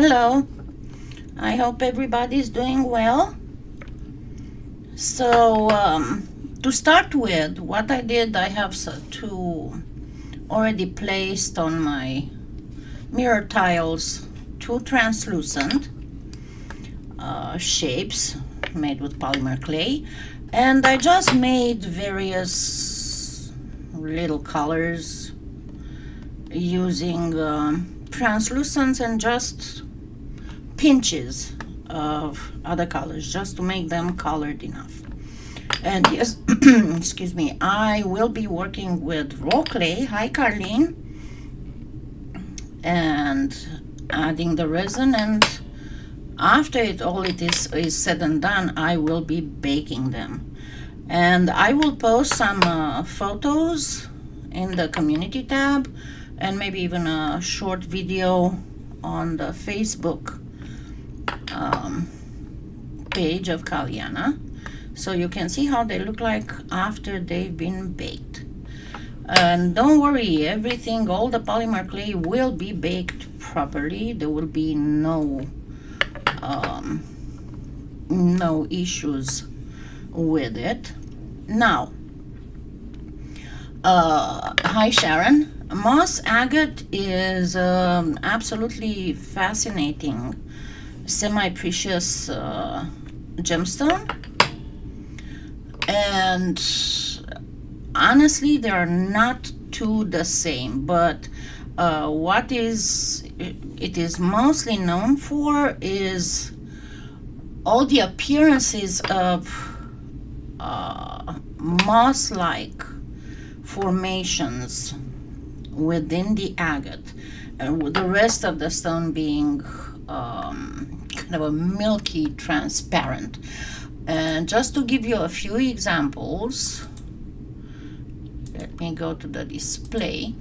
Hello, I hope everybody's doing well. So, to start with, what I did, I have two already placed on my mirror tiles, two translucent shapes made with polymer clay, and I just made various little colors using translucents and just pinches of other colors just to make them colored enough. And yes, excuse me, I will be working with raw clay, hi Carlene, and adding the resin, and after all it is said and done, I will be baking them. And I will post some photos in the community tab, and maybe even a short video on the Facebook page of Kalyana, so you can see how they look like after they've been baked. And don't worry, everything, all the polymer clay will be baked properly. There will be no issues with it. Now, hi Sharon. Moss agate is absolutely fascinating semi-precious gemstone, and honestly they are not two the same, but what it is mostly known for is all the appearances of moss-like formations within the agate, and with the rest of the stone being kind of a milky transparent. And just to give you a few examples, let me go to the display.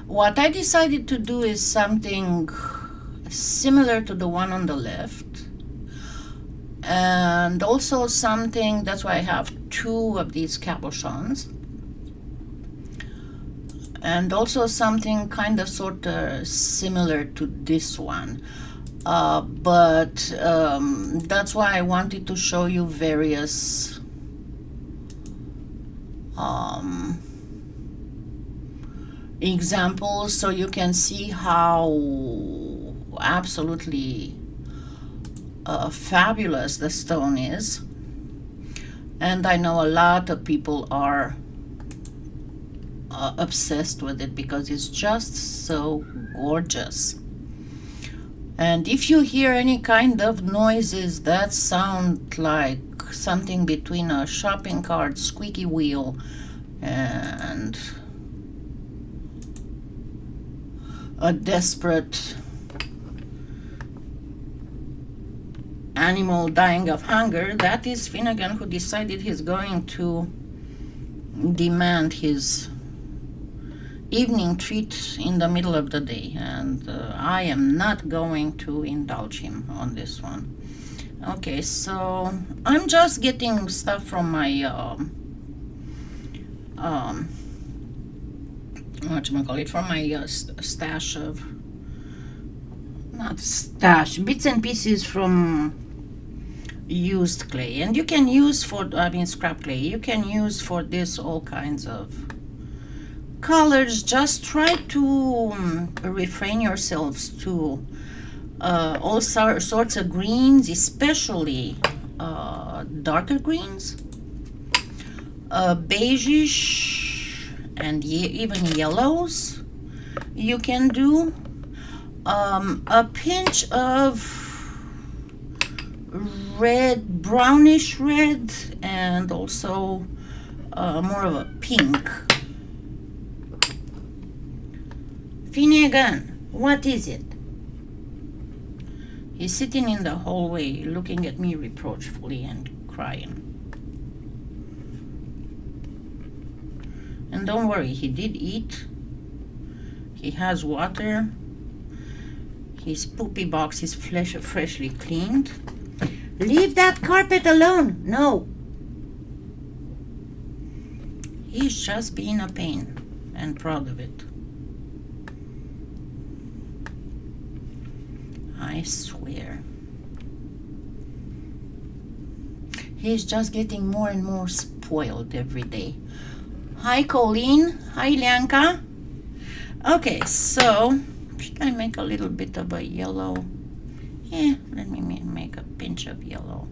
What I decided to do is something similar to the one on the left, and also something, that's why I have two of these cabochons, and also something kind of sort of similar to this one. But that's why I wanted to show you various examples, so you can see how absolutely fabulous the stone is. And I know a lot of people are obsessed with it because it's just so gorgeous. And if you hear any kind of noises that sound like something between a shopping cart squeaky wheel and a desperate animal dying of hunger, that is Finnegan, who decided he's going to demand his evening treat in the middle of the day, and I am not going to indulge him on this one. Okay, so I'm just getting stuff from my whatchamacallit, from my stash of, not stash, bits and pieces from used clay. And you can use for, scrap clay, you can use for this all kinds of colors. Just try to refrain yourselves to all sorts of greens, especially darker greens, beigeish, and even yellows. You can do a pinch of red, brownish red, and also more of a pink. Finnegan, what is it? He's sitting in the hallway looking at me reproachfully and crying. And don't worry, he did eat. He has water. His poopy box is freshly cleaned. Leave that carpet alone. No. He's just being a pain, and proud of it. I swear. He's just getting more and more spoiled every day. Hi, Colleen. Hi, Lianka. Okay, so should I make a little bit of a yellow? Yeah, let me make a pinch of yellow.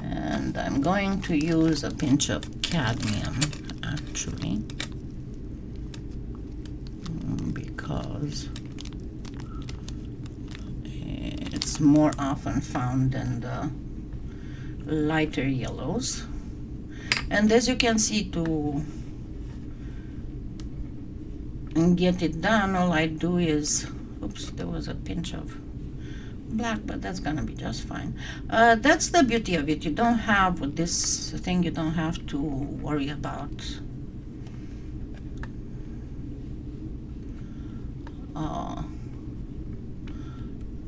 And I'm going to use a pinch of cadmium, actually, because it's more often found in the lighter yellows. And as you can see, to get it done, all I do is, oops, there was a pinch of black, but that's gonna be just fine. That's the beauty of it. You don't have, with this thing, you don't have to worry about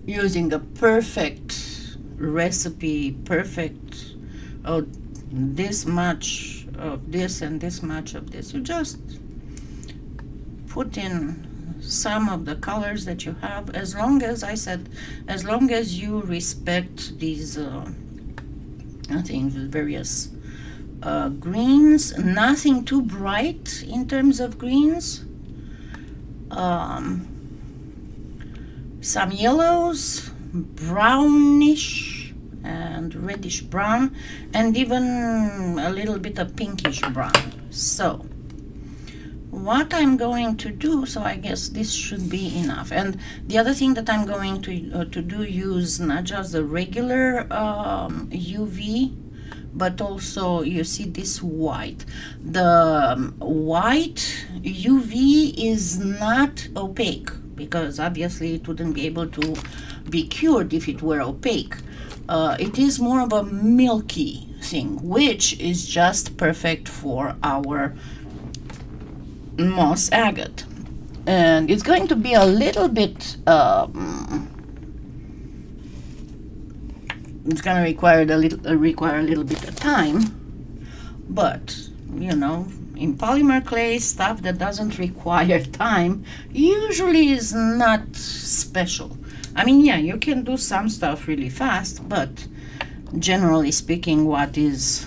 using a perfect recipe, perfect, oh, this much of this and this much of this. You just put in some of the colors that you have, as long as I said, as long as you respect these I think various greens, nothing too bright in terms of greens, some yellows, brownish and reddish brown, and even a little bit of pinkish brown. So what I'm going to do, so I guess this should be enough. And the other thing that I'm going to do, use not just the regular UV, but also, you see this white. The white UV is not opaque, because obviously it wouldn't be able to be cured if it were opaque. It is more of a milky thing, which is just perfect for our moss agate. And it's going to be a little bit it's going to require a little bit of time, but you know, in polymer clay, stuff that doesn't require time usually is not special. I mean, yeah, you can do some stuff really fast, but generally speaking, what is...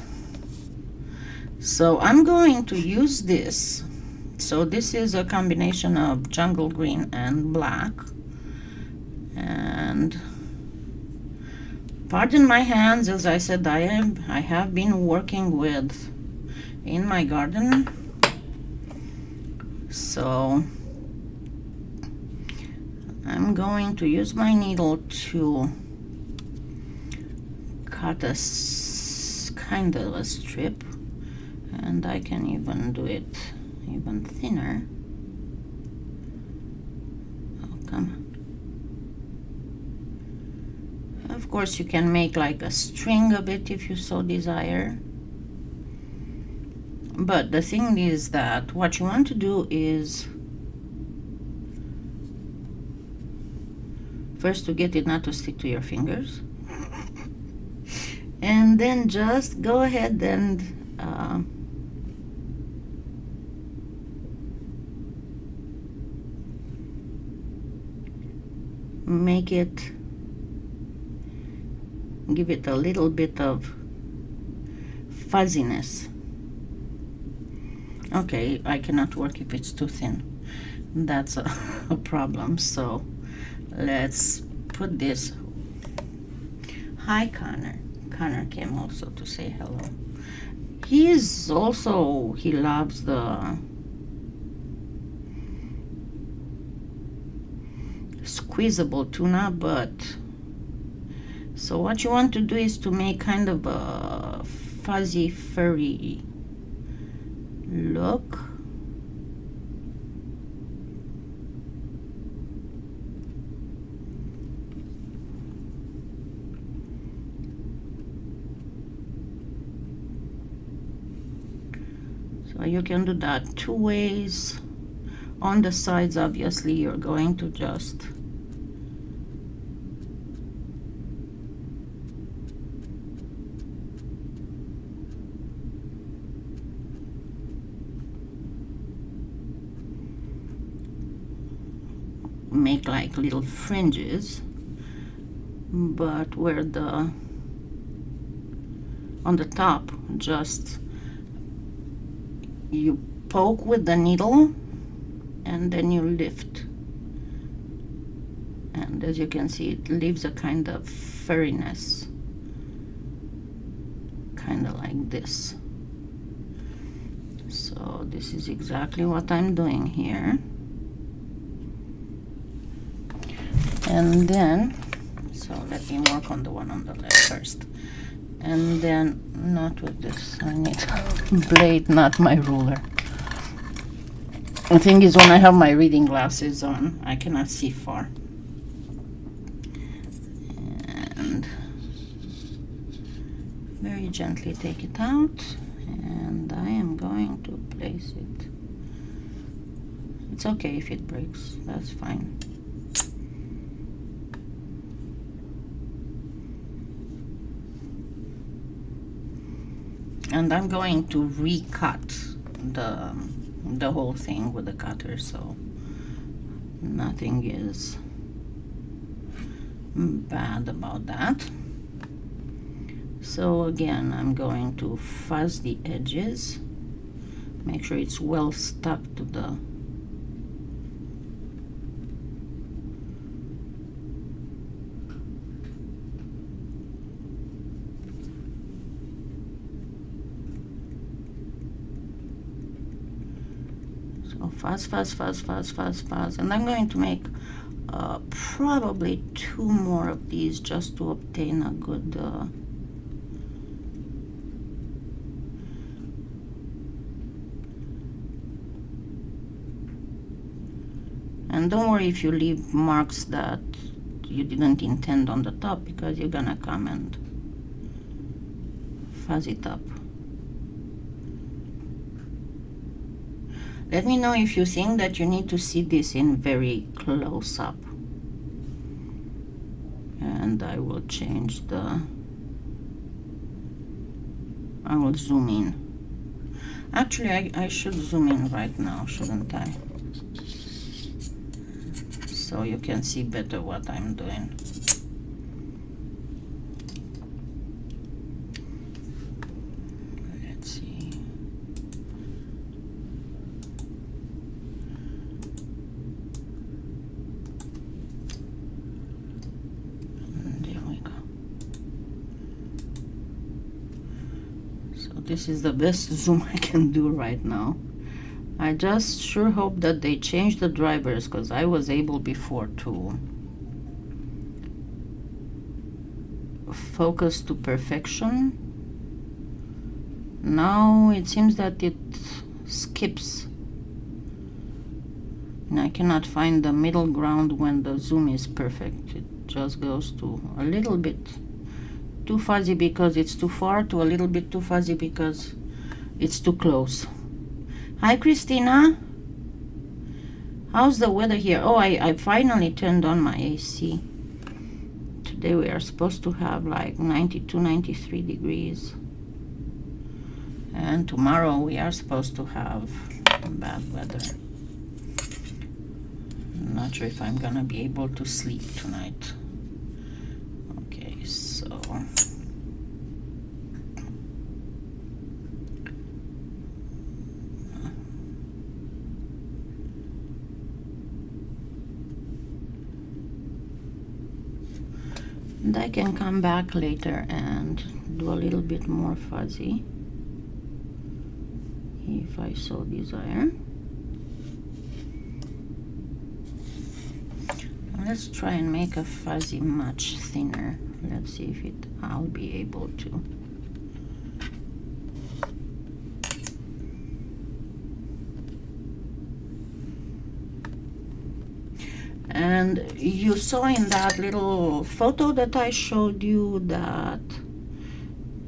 So I'm going to use this. So this is a combination of jungle green and black. And pardon my hands, as I said, I have been working with in my garden. So I'm going to use my needle to cut a kind of a strip, and I can even do it even thinner. Oh, come on. Of course, you can make like a string of it if you so desire. But the thing is that what you want to do is first to get it not to stick to your fingers, and then just go ahead and make it, give it a little bit of fuzziness. Okay, I cannot work if it's too thin. That's a problem. So let's put this. Hi, Connor. Connor came also to say hello. He is also, he loves the squeezable tuna, but so what you want to do is to make kind of a fuzzy, furry look. So you can do that two ways. On the sides, obviously, you're going to just make like little fringes, but where on the top, just you poke with the needle and then you lift, and as you can see, it leaves a kind of furriness, kind of like this. So this is exactly what I'm doing here. And then, so let me work on the one on the left first. And then, not with this, I need a blade, not my ruler. The thing is, when I have my reading glasses on, I cannot see far. And very gently take it out, and I am going to place it. It's okay if it breaks, that's fine. And I'm going to recut the whole thing with the cutter, so nothing is bad about that. So again, I'm going to fuzz the edges, make sure it's well stuck to the fuzz, fuzz, fuzz, fuzz, fuzz, fuzz, and I'm going to make probably 2 more of these just to obtain a good and don't worry if you leave marks that you didn't intend on the top, because you're gonna come and fuzz it up. Let me know if you think that you need to see this in very close up. And I will change I will zoom in. Actually, I should zoom in right now, shouldn't I? So you can see better what I'm doing. This is the best zoom I can do right now. I just sure hope that they change the drivers, because I was able before to focus to perfection. Now it seems that it skips, and I cannot find the middle ground when the zoom is perfect. It just goes to a little bit too fuzzy because it's too far, to a little bit too fuzzy because it's too close. Hi Christina, how's the weather here? Oh, I finally turned on my AC. Today we are supposed to have like 92, 93 degrees, and tomorrow we are supposed to have bad weather. I'm not sure if I'm gonna be able to sleep tonight. Okay, so and I can come back later and do a little bit more fuzzy if I so desire. Let's try and make a fuzzy much thinner. Let's see if I'll be able to. And you saw in that little photo that I showed you that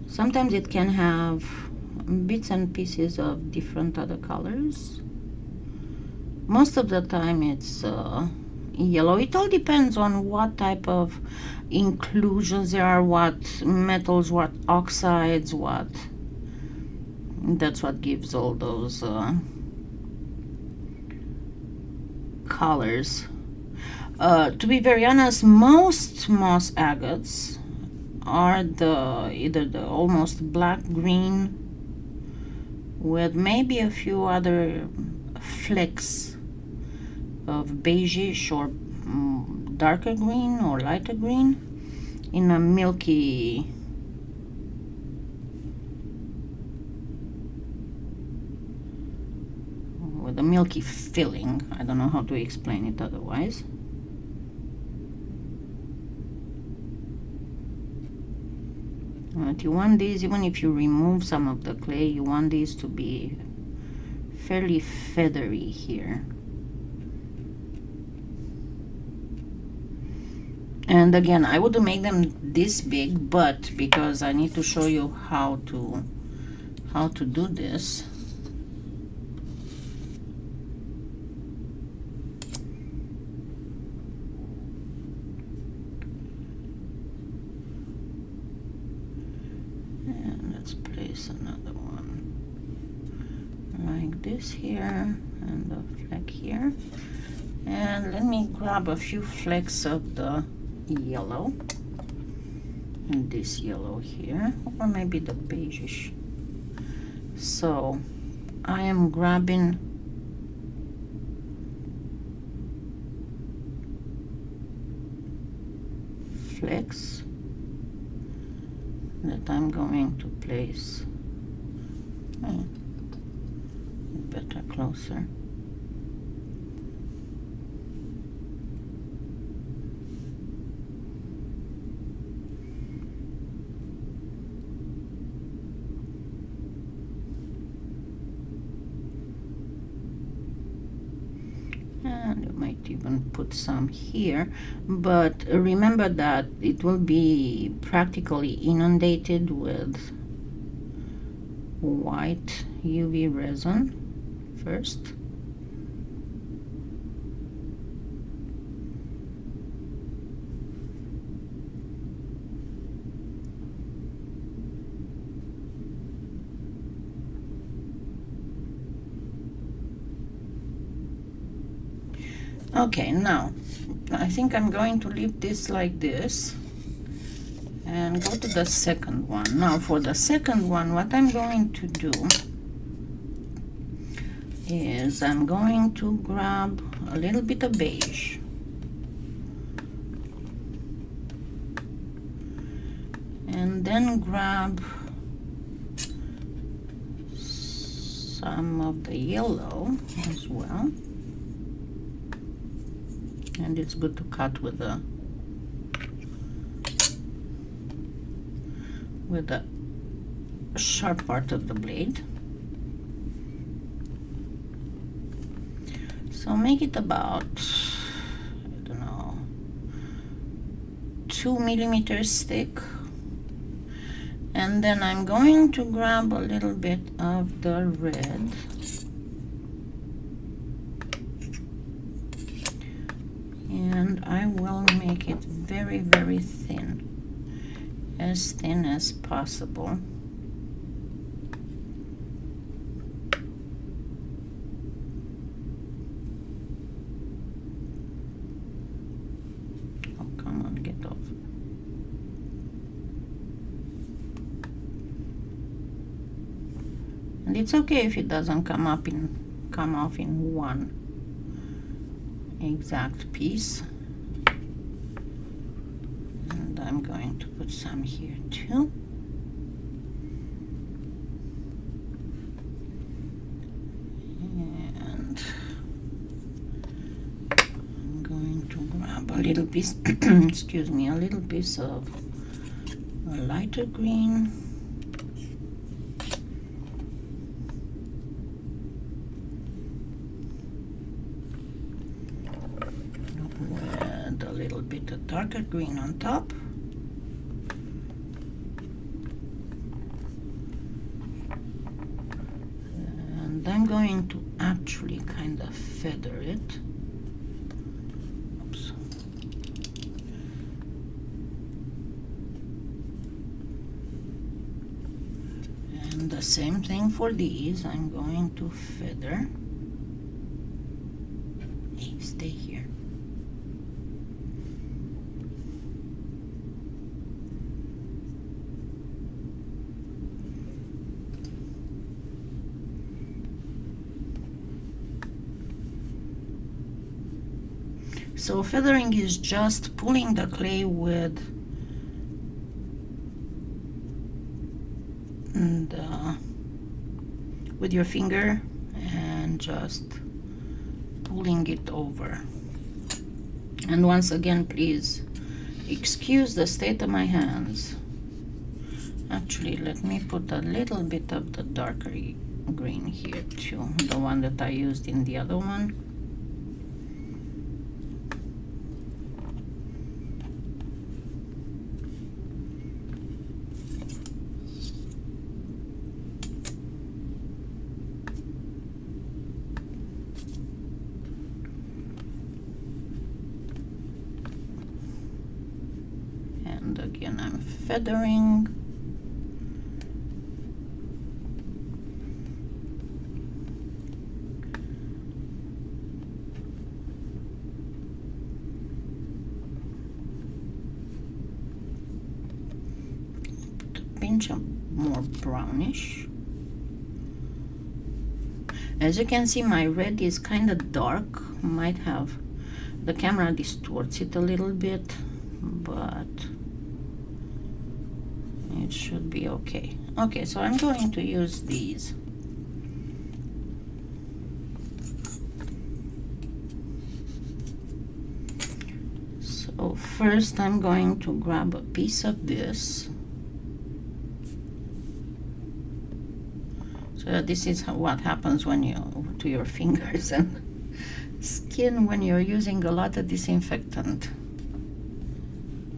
sometimes it can have bits and pieces of different other colors. Most of the time it's yellow. It all depends on what type of inclusions there are, what metals, what oxides, what. That's what gives all those colors. To be very honest, most moss agates are either the almost black green with maybe a few other flecks of beigeish or darker green or lighter green in a milky with a milky filling. I don't know how to explain it otherwise. But you want these, even if you remove some of the clay, you want these to be fairly feathery here. And again, I would make them this big, but because I need to show you how to do this, and let's place another one like this here and a fleck here. And let me grab a few flecks of the yellow, and this yellow here, or maybe the beigeish. So I am grabbing flecks that I'm going to place better closer. And you might even put some here, but remember that it will be practically inundated with white UV resin first. Okay, now I think I'm going to leave this like this and go to the second one. Now for the second one, what I'm going to do is I'm going to grab a little bit of beige and then grab some of the yellow as well. And it's good to cut with the sharp part of the blade. So make it about, I don't know, 2 millimeters thick. And then I'm going to grab a little bit of the red. And I will make it very, very thin, as thin as possible. Oh, come on, get off. And it's okay if it doesn't come off in one exact piece. And I'm going to put some here too. And I'm going to grab a little piece excuse me, a little piece of a lighter green. Bit of darker green on top. And I'm going to actually kind of feather it. Oops. And the same thing for these. I'm going to feather. Hey, stay here. So feathering is just pulling the clay with your finger and just pulling it over. And once again, please excuse the state of my hands. Actually, let me put a little bit of the darker green here too, the one that I used in the other one. And again, I'm feathering. Put a pinch of more brownish. As you can see, my red is kind of dark. Might have, the camera distorts it a little bit, but it should be okay. Okay, so I'm going to use these. So first I'm going to grab a piece of this. So this is what happens when you, to your fingers and skin when you're using a lot of disinfectant.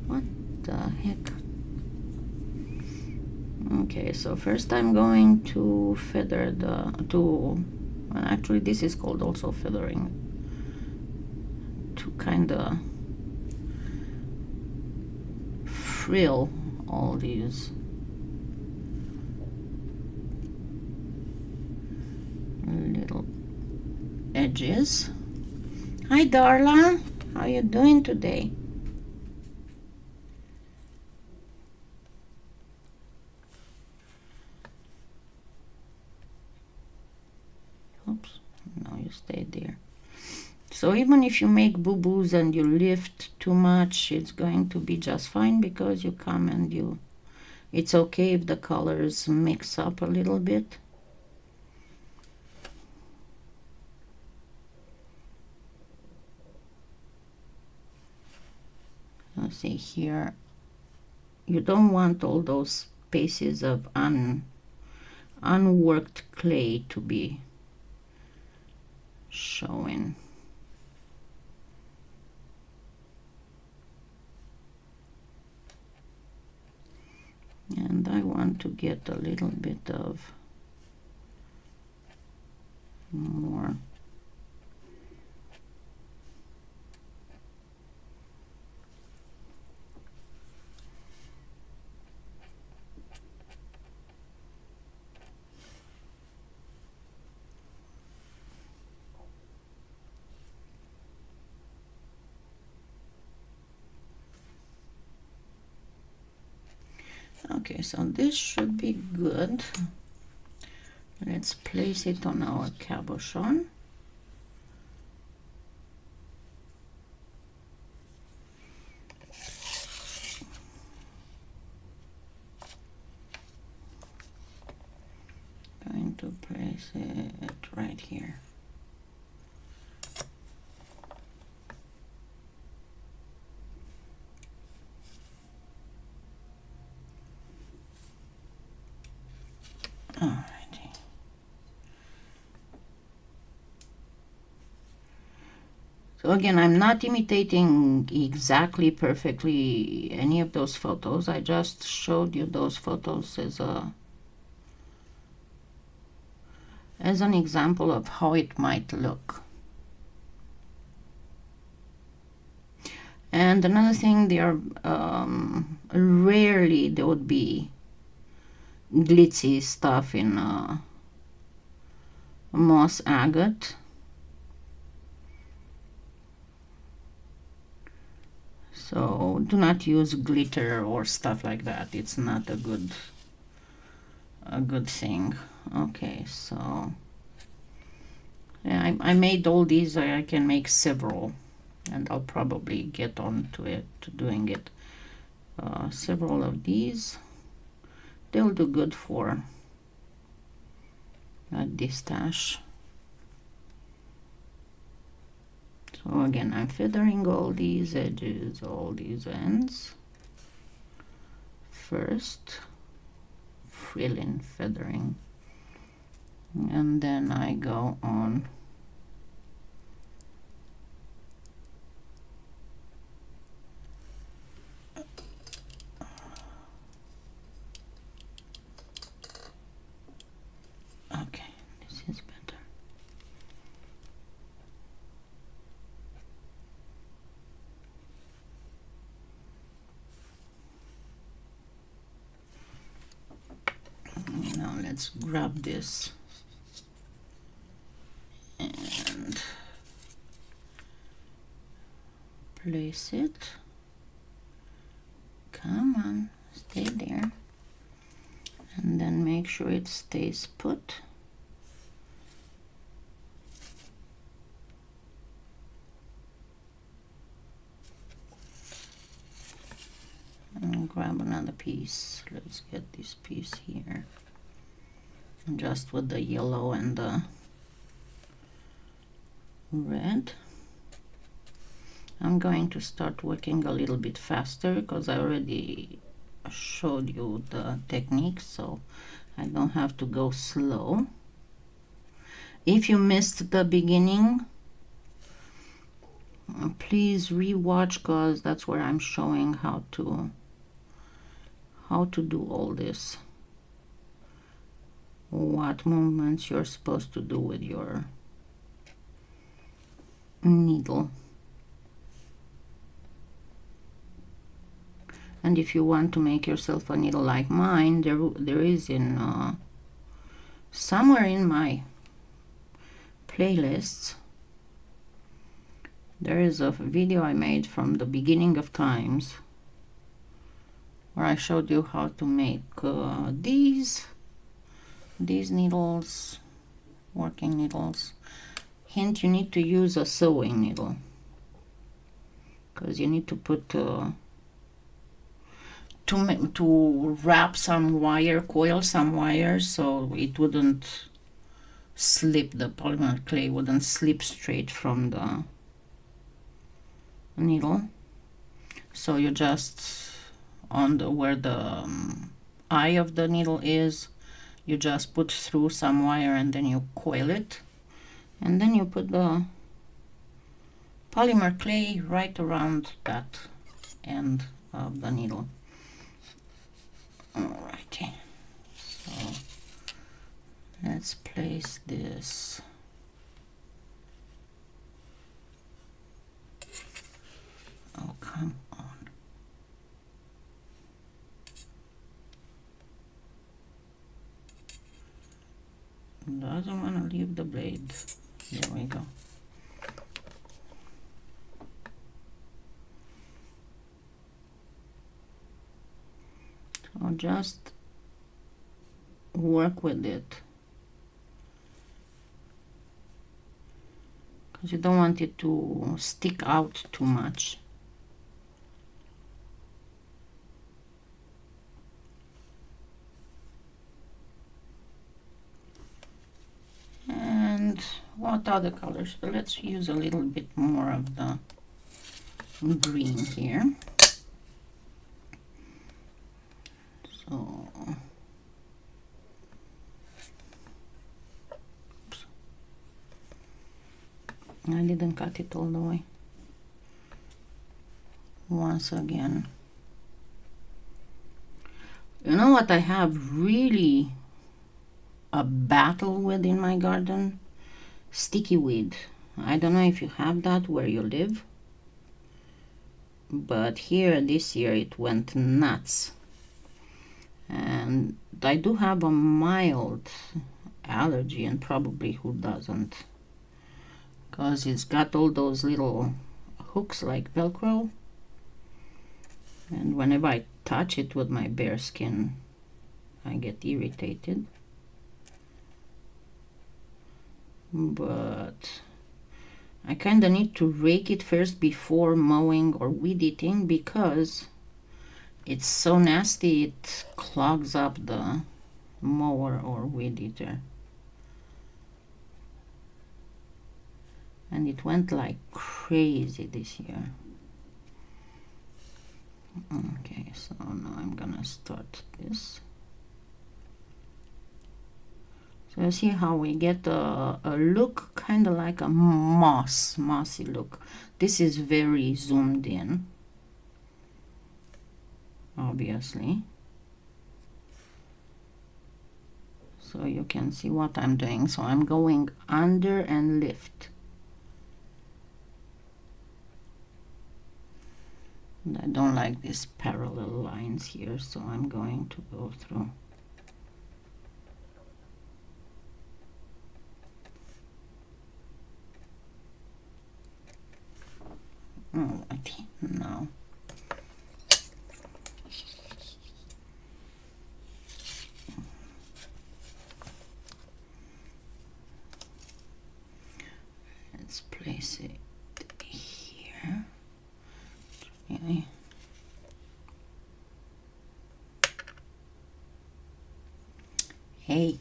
What the heck? Okay, so first I'm going to feather actually this is called also feathering, to kind of frill all these little edges. Hi Darla, how you doing today? Oops, no, you stayed there. So even if you make boo-boos and you lift too much, it's going to be just fine, because you come and it's okay if the colors mix up a little bit. Let's see here. You don't want all those pieces of unworked clay to be showing. And I want to get a little bit of more. Okay, so this should be good. Let's place it on our cabochon. Going to place it right here. Alrighty. So again, I'm not imitating exactly perfectly any of those photos. I just showed you those photos as an example of how it might look. And another thing, there rarely there would be glitzy stuff in moss agate. So do not use glitter or stuff like that. It's not a good thing. Okay, so yeah, I made all these. I can make several and I'll probably get on to it, to doing it. Several of these, they'll do good for this stash. So again, I'm feathering all these edges, all these ends first, frilling, feathering, and then I go on okay, this is better. Now let's grab this and place it. Come on, stay there. And then make sure it stays put. And grab another piece. Let's get this piece here. And just with the yellow and the red. I'm going to start working a little bit faster because I already showed you the technique, so I don't have to go slow. If you missed the beginning, please rewatch, because that's where I'm showing how to do all this, what movements you're supposed to do with your needle. And if you want to make yourself a needle like mine, there is in somewhere in my playlists, there is a video I made from the beginning of times where I showed you how to make these needles, working needles. Hint, you need to use a sewing needle because you need to put to wrap some wire, coil some wires, so it wouldn't slip, the polymer clay wouldn't slip straight from the needle. So you just, on the where the eye of the needle is, you just put through some wire and then you coil it, and then you put the polymer clay right around that end of the needle. Alrighty, so let's place this. Oh, come on. Doesn't want to leave the blade. There we go. So just work with it, because you don't want it to stick out too much. And what other colors? So let's use a little bit more of the green here. So oops. I didn't cut it all the way. Once again, you know what I have really a battle with in my garden? Sticky weed. I don't know if you have that where you live, but here this year it went nuts. And I do have a mild allergy, and probably who doesn't, because it's got all those little hooks like Velcro, and whenever I touch it with my bare skin I get irritated. But I kind of need to rake it first before mowing or weed eating because it's so nasty it clogs up the mower or weed eater. And it went like crazy this year. Okay, so now I'm gonna start this. So you see how we get a look kind of like a mossy look. This is very zoomed in, obviously. So you can see what I'm doing. So I'm going under and lift. And I don't like these parallel lines here, so I'm going to go through. Alrighty, now. Let's place it here. Okay. Hey.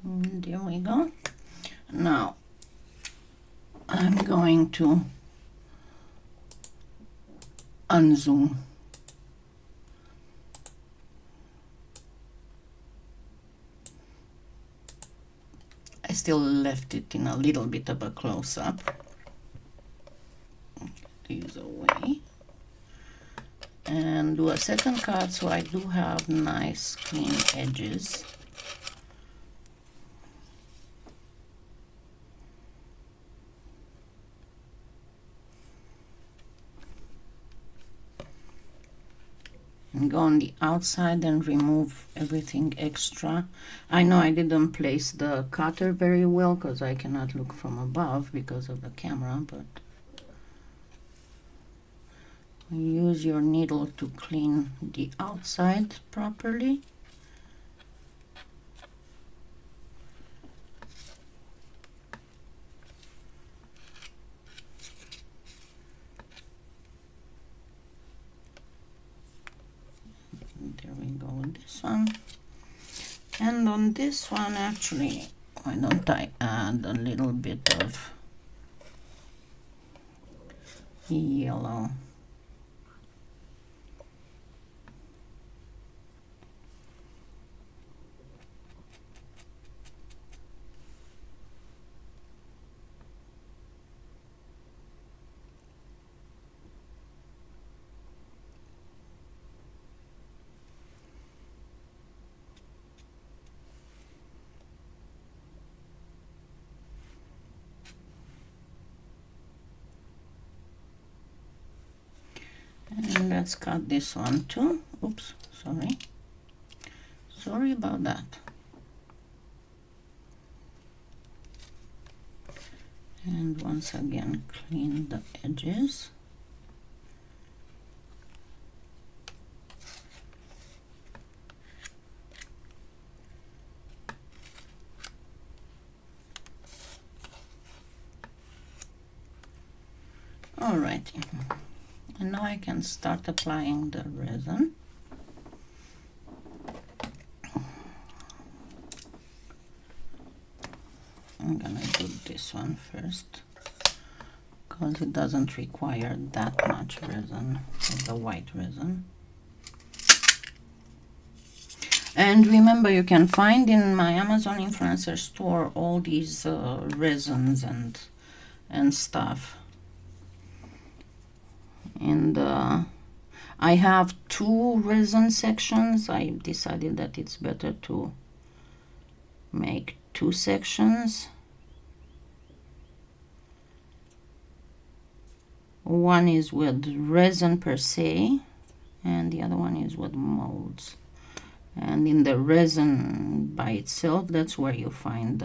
There we go. Now I'm going to unzoom. I still left it in a little bit of a close-up. Get these away. And do a second cut so I do have nice clean edges. And go on the outside and remove everything extra. I know I didn't place the cutter very well because I cannot look from above because of the camera, but use your needle to clean the outside properly. There we go with this one. And on this one, actually, why don't I add a little bit of yellow. And let's cut this one too. Oops, sorry. Sorry about that. And once again, clean the edges. Alrighty. And now I can start applying the resin. I'm gonna do this one first because it doesn't require that much resin, the white resin. And remember, you can find in my Amazon influencer store all these resins and stuff. And I have 2 resin sections. I decided that it's better to make 2 sections. one is with resin per se, and the other one is with molds. And in the resin by itself, that's where you find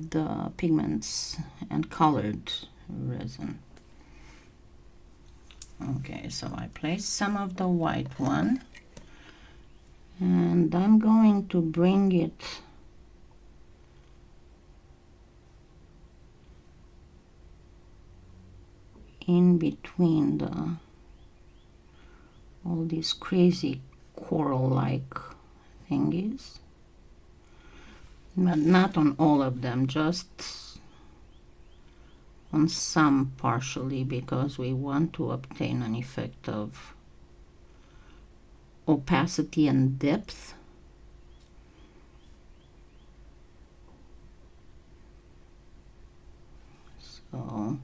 the pigments and colored resin. Okay, so I place some of the white one, and I'm going to bring it in between all these crazy coral-like thingies, but not on all of them, just on some partially, because we want to obtain an effect of opacity and depth. So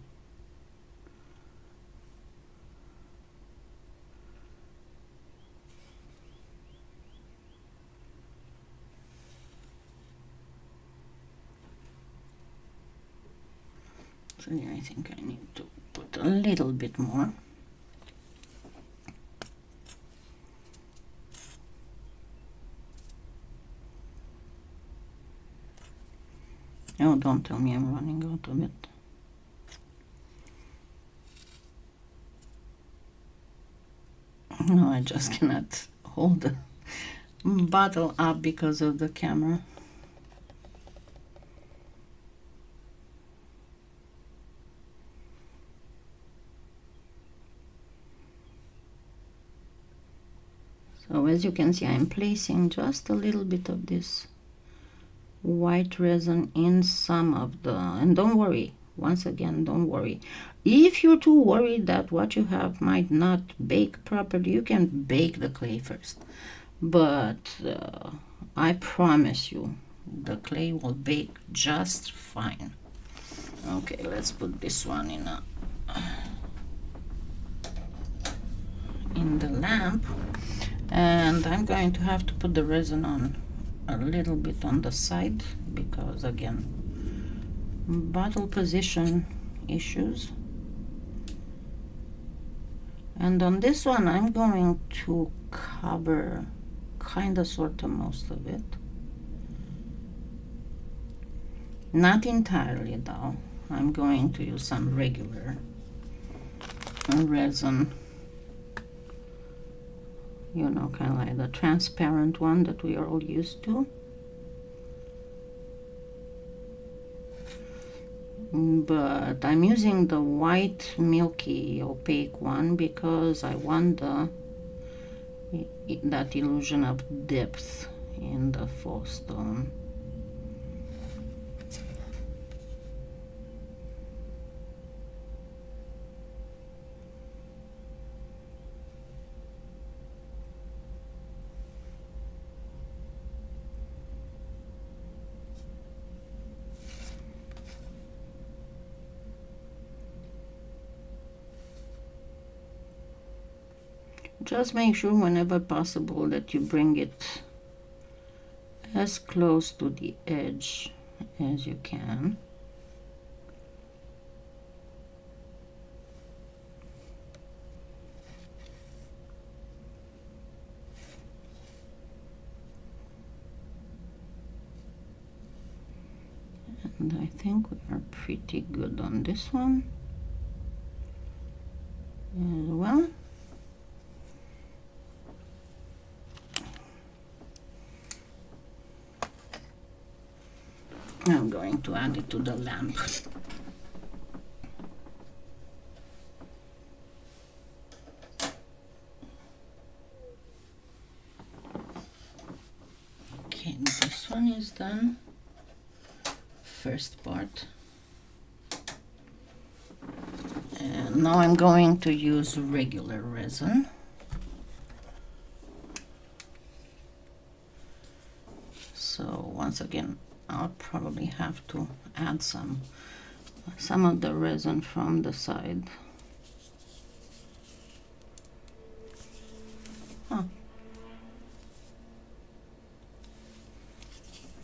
I think I need to put a little bit more. Oh, don't tell me I'm running out of it. No, I just cannot hold the bottle up because of the camera. So as you can see, I'm placing just a little bit of this white resin in some of the, and don't worry, once again, don't worry. If you're too worried that what you have might not bake properly, you can bake the clay first. But I promise you, the clay will bake just fine. Okay, let's put this one in the lamp, and I'm going to have to put the resin on a little bit on the side because, again, bottle position issues. And on this one I'm going to cover kind of sort of most of it, not entirely though. I'm going to use some regular resin, you know, kind of like the transparent one that we are all used to. But I'm using the white milky opaque one because I want that illusion of depth in the faux stone. Just make sure whenever possible that you bring it as close to the edge as you can. And I think we are pretty good on this one as well. I'm going to add it to the lamp. Okay, this one is done. First part. And now I'm going to use regular resin. So once again, I'll probably have to add some of the resin from the side. Huh.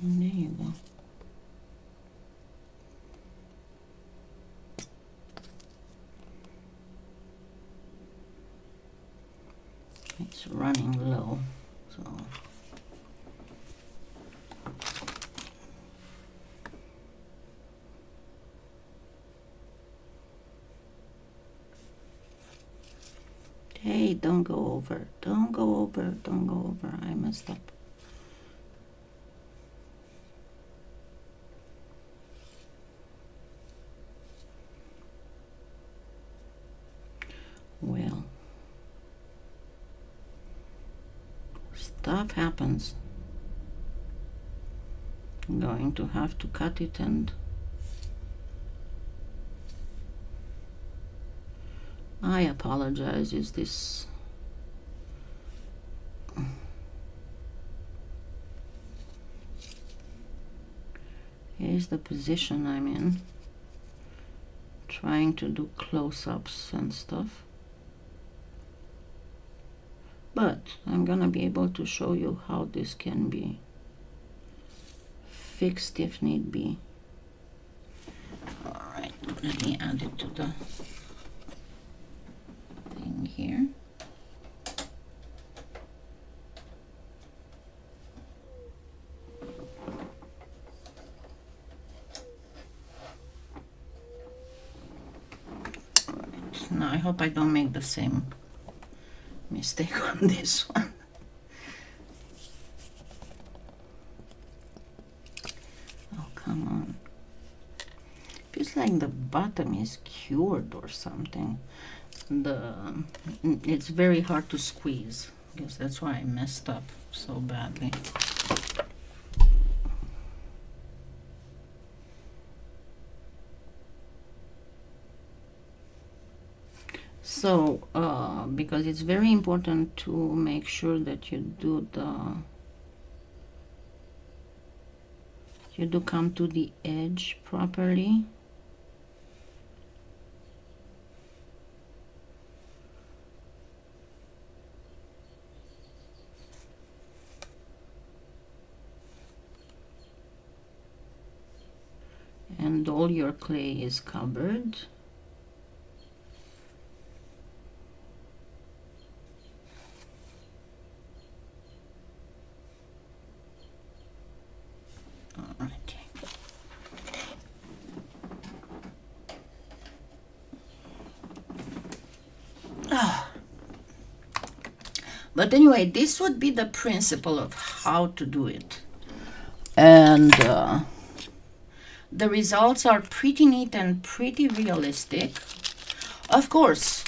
There you go. It's running low, so hey, don't go over, don't go over, don't go over. I messed up. Well, stuff happens. I'm going to have to cut it, and I apologize. Is this here's the position I'm in, trying to do close-ups and stuff, but I'm gonna be able to show you how this can be fixed if need be. All right, let me add it to the thing here. All right, now I hope I don't make the same mistake on this one. Oh, come on. Feels like the bottom is cured or something. It's very hard to squeeze. I guess that's why I messed up so badly. So because it's very important to make sure that you do come to the edge properly. And all your clay is covered. But anyway, this would be the principle of how to do it. And the results are pretty neat and pretty realistic. Of course,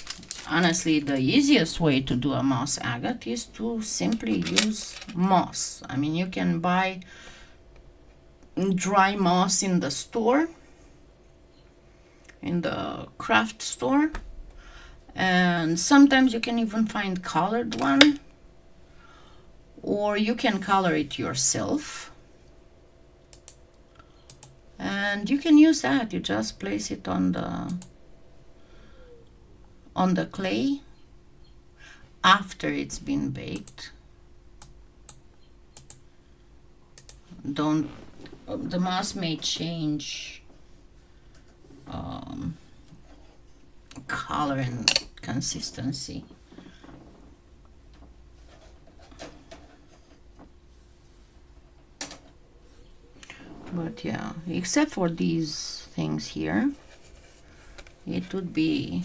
honestly, the easiest way to do a moss agate is to simply use moss. I mean, you can buy dry moss in the store, in the craft store. And sometimes you can even find colored one, or you can color it yourself, and you can use that. You just place it on the clay after it's been baked. The moss may change color and consistency. But yeah, except for these things here, it would be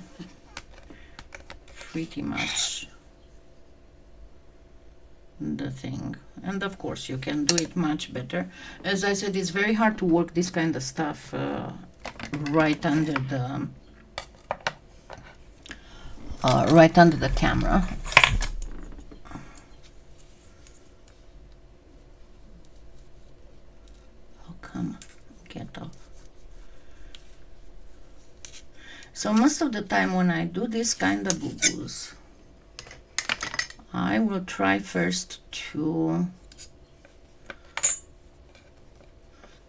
pretty much the thing. And of course you can do it much better. As I said, it's very hard to work this kind of stuff right under the camera. Oh, come on, get off. So most of the time when I do this kind of boo-boos, I will try first to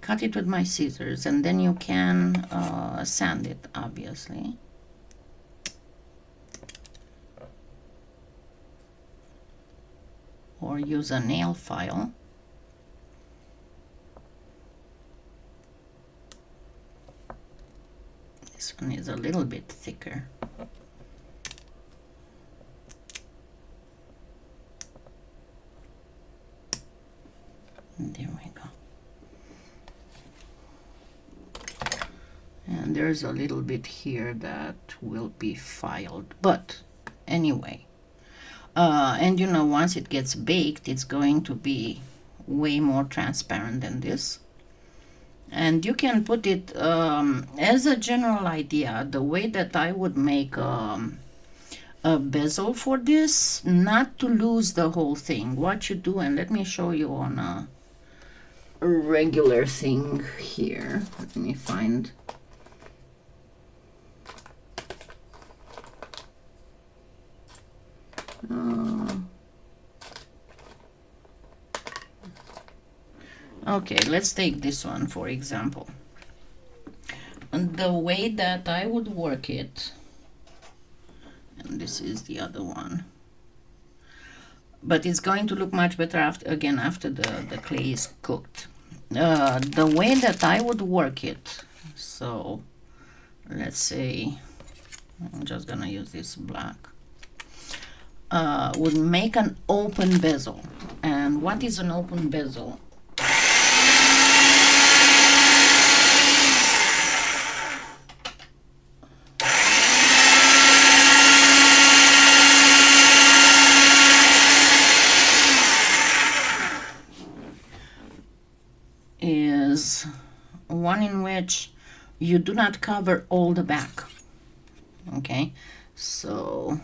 cut it with my scissors, and then you can sand it, obviously. Or use a nail file. This one is a little bit thicker. There we go. And there's a little bit here that will be filed, but anyway. And you know, once it gets baked, it's going to be way more transparent than this. And you can put it as a general idea, the way that I would make a bezel for this, not to lose the whole thing. What you do, and let me show you on a regular thing here. Let me find. Okay, let's take this one for example. And the way that I would work it, and this is the other one, but it's going to look much better after the clay is cooked. The way that I would work it, so let's say I'm just gonna use this black, would make an open bezel. And what is an open bezel? Is one in which you do not cover all the back. Okay, so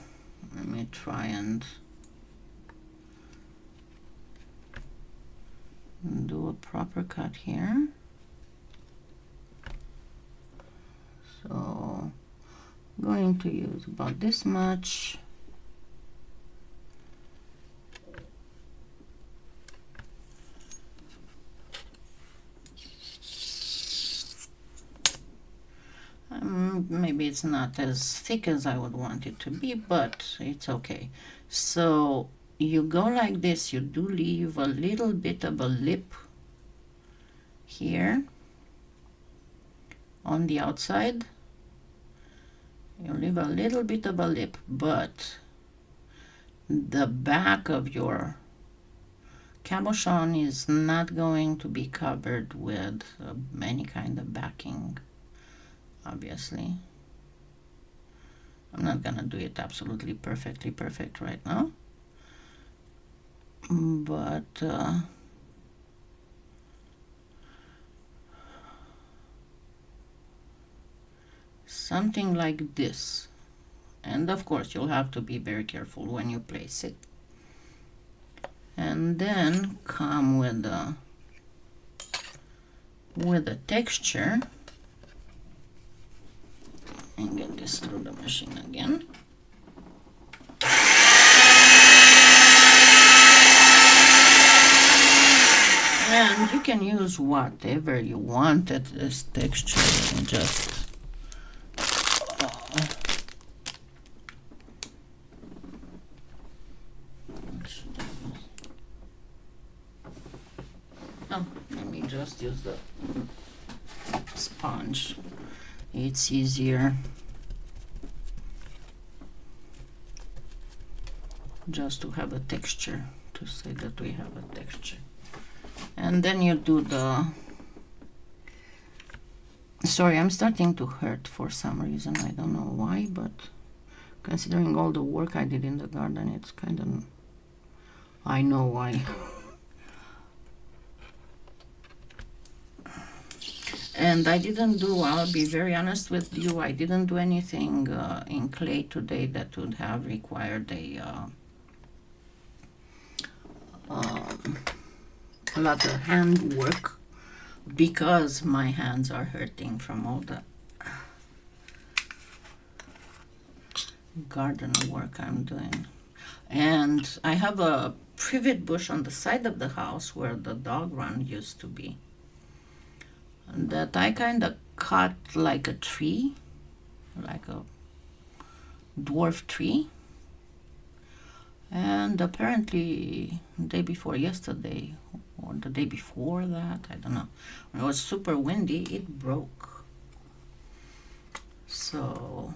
let me try and do a proper cut here. So I'm going to use about this much. Maybe it's not as thick as I would want it to be, but it's okay. So you go like this, you do leave a little bit of a lip here on the outside. You leave a little bit of a lip, but the back of your cabochon is not going to be covered with any kind of backing. Obviously, I'm not gonna do it absolutely perfectly perfect right now, but something like this. And of course you'll have to be very careful when you place it, and then come with a texture. And get this through the machine again. And you can use whatever you want at this texture, and just let me just use the sponge. It's easier just to have a texture, to say that we have a texture. And then you do the, sorry, I'm starting to hurt for some reason. I don't know why, but considering all the work I did in the garden, it's kind of, I know why. And I didn't do, I'll be very honest with you, I didn't do anything in clay today that would have required a lot of hand work, because my hands are hurting from all the garden work I'm doing. And I have a privet bush on the side of the house where the dog run used to be, that I kind of cut like a tree, like a dwarf tree. And apparently the day before yesterday, or the day before that, I don't know, when it was super windy, it broke. So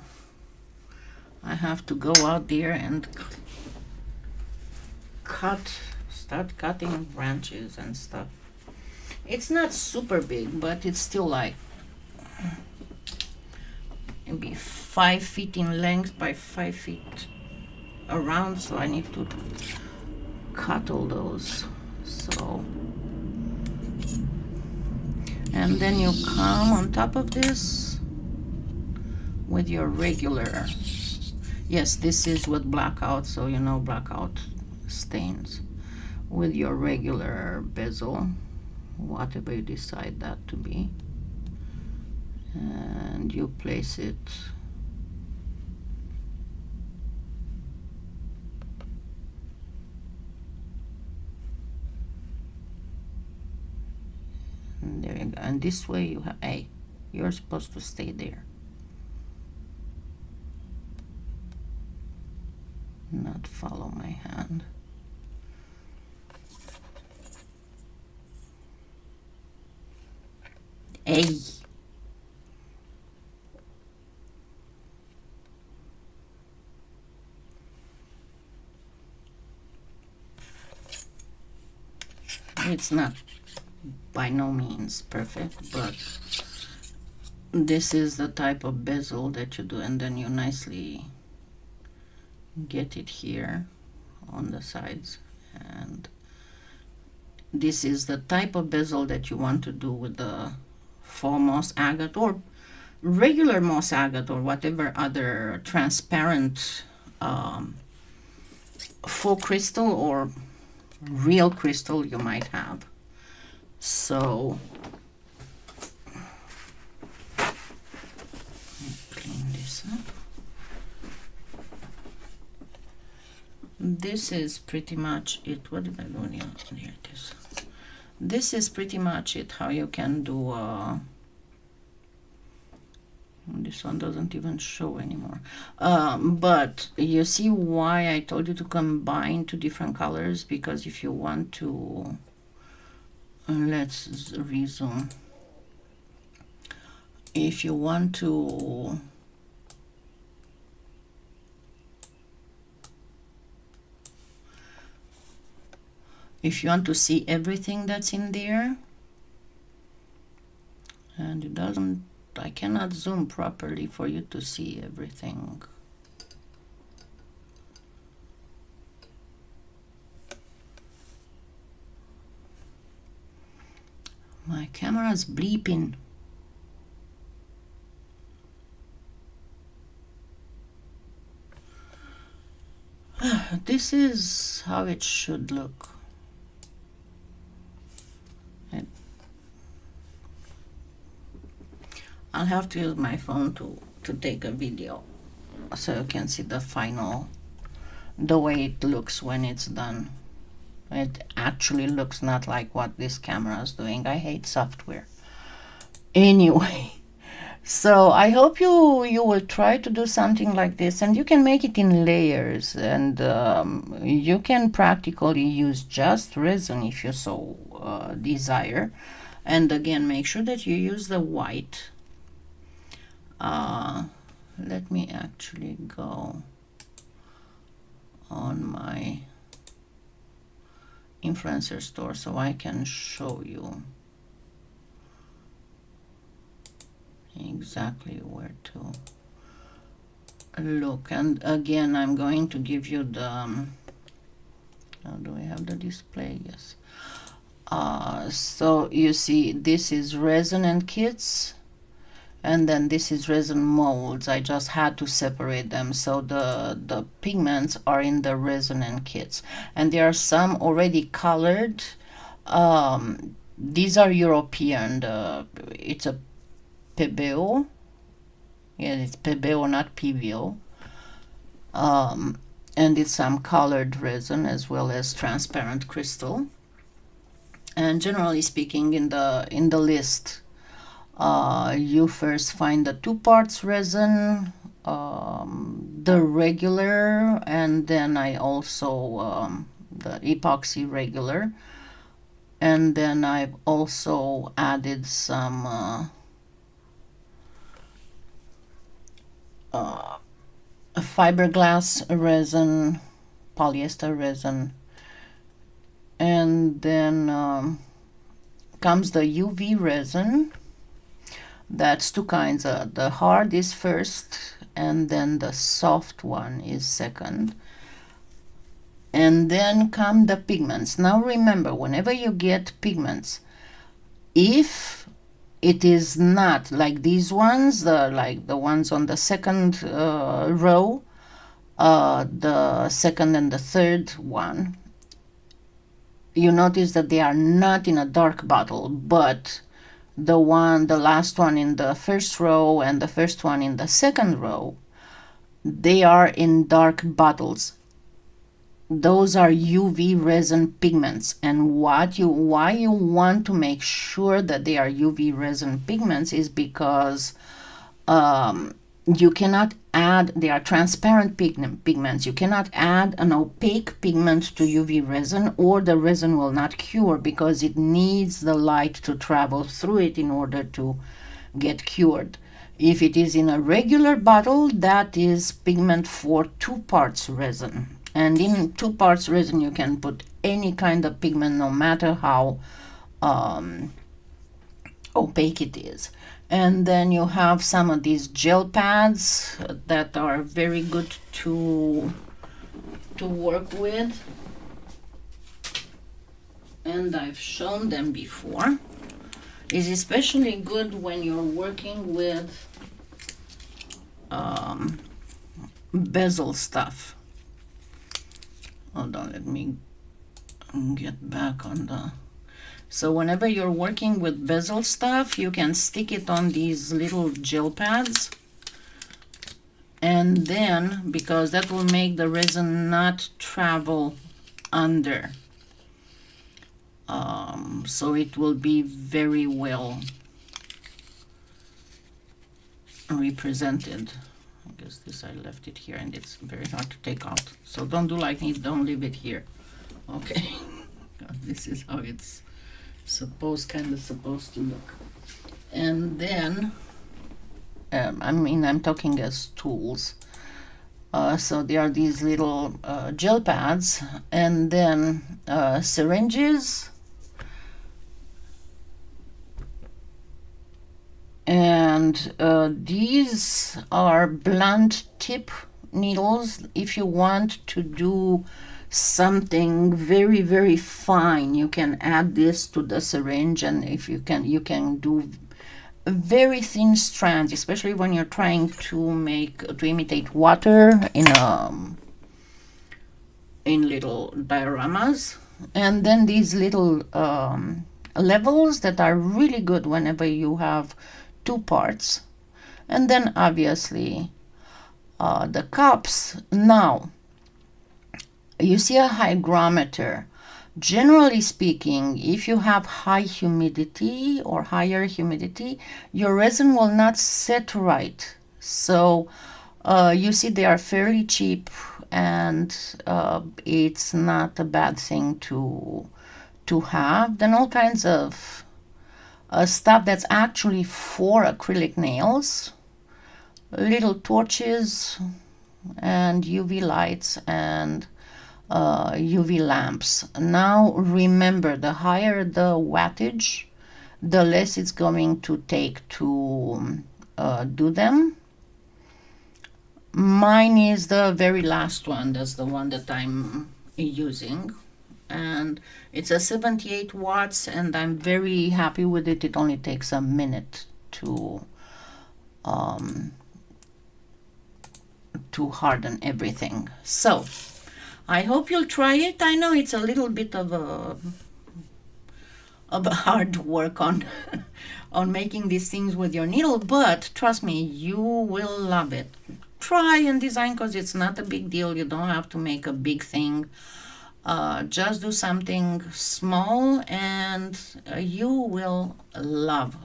I have to go out there and start cutting branches and stuff. It's not super big, but it's still like maybe 5 feet in length by 5 feet around, so I need to cut all those. So, and then you come on top of this with your regular, yes, this is with blackout, so you know blackout stains, with your regular bezel, whatever you decide that to be, and you place it and there you go, and this way you have, hey, you're supposed to stay there, not follow my hand. Hey, it's not by no means perfect, but this is the type of bezel that you do, and then you nicely get it here on the sides, and this is the type of bezel that you want to do with the faux moss agate or regular moss agate or whatever other transparent faux crystal or real crystal you might have. So clean this up. This is pretty much it. What did I do here? Here it is. This is pretty much it, how you can do this one doesn't even show anymore, but you see why I told you to combine two different colors, because if you want to let's resume, if you want to see everything that's in there, and it doesn't, I cannot zoom properly for you to see everything. My camera's bleeping. This is how it should look. I'll have to use my phone to take a video so you can see the final, the way it looks when it's done. It actually looks not like what this camera is doing. I hate software. Anyway, so I hope you will try to do something like this, and you can make it in layers, and you can practically use just resin if you so desire. And again, make sure that you use the white. Let me actually go on my influencer store so I can show you exactly where to look. And again, I'm going to give you the do we have the display? Yes. So you see, this is resin kits, and then this is resin molds. I just had to separate them, so the pigments are in the resin kits, and there are some already colored. These are European. It's a PBO. Yeah, it's PBO, not PBO. And it's some colored resin as well as transparent crystal. And generally speaking, in the list, you first find the 2 parts resin, the regular, and then I also the epoxy regular, and then I've also added some fiberglass resin, polyester resin, and then comes the UV resin. That's two kinds. The hard is first, and then the soft one is second. And then come the pigments. Now remember, whenever you get pigments, if it is not like these ones, like the ones on the second row, the second and the third one, you notice that they are not in a dark bottle, but the last one in the first row and the first one in the second row, they are in dark bottles. Those are UV resin pigments. And why you want to make sure that they are UV resin pigments is because you cannot add, they are transparent pigments. You cannot add an opaque pigment to UV resin, or the resin will not cure, because it needs the light to travel through it in order to get cured. If it is in a regular bottle, that is pigment for 2 parts resin. And in 2 parts resin, you can put any kind of pigment, no matter how opaque it is. And then you have some of these gel pads that are very good to work with. And I've shown them before. It's especially good when you're working with Bezel stuff. Hold on, let me get back on the... So whenever you're working with Bezel stuff, you can stick it on these little gel pads. And then, because that will make the resin not travel under. So it will be very well represented. I guess this, I left it here and it's very hard to take out. So don't do like me, don't leave it here. Okay. This is how it's kind of supposed to look. And then, I'm talking as tools. So there are these little gel pads, and then syringes, and these are blunt tip needles. If you want to do something very, very fine, you can add this to the syringe, and if you can do very thin strands, especially when you're trying to imitate water in little dioramas. And then these little levels that are really good whenever you have 2 parts. And then obviously the cups. Now you see a hygrometer. Generally speaking, if you have high humidity or higher humidity, your resin will not set right. So you see they are fairly cheap, and it's not a bad thing to have. Then all kinds of stuff that's actually for acrylic nails, little torches and UV lights and UV lamps. Now remember, the higher the wattage, the less it's going to take to do them. Mine is the very last one. That's the one that I'm using, and it's a 78 watts, and I'm very happy with it. It only takes a minute to harden everything. So I hope you'll try it. I know it's a little bit of a hard work on making these things with your needle, but trust me, you will love it. Try and design, because it's not a big deal. You don't have to make a big thing. Just do something small, and you will love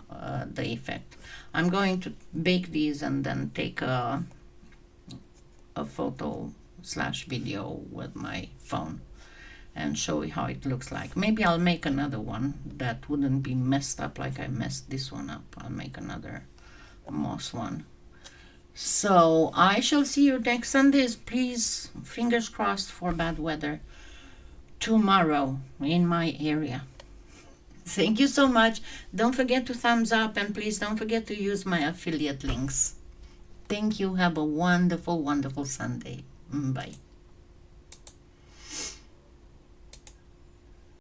the effect. I'm going to bake these and then take a photo/video with my phone and show you how it looks like. Maybe I'll make another one that wouldn't be messed up like I messed this one up. I'll make another moss one. So I shall see you next Sunday. Please, fingers crossed for bad weather tomorrow in my area. Thank you so much. Don't forget to thumbs up, and please don't forget to use my affiliate links. Thank you. Have a wonderful, wonderful Sunday. Bye.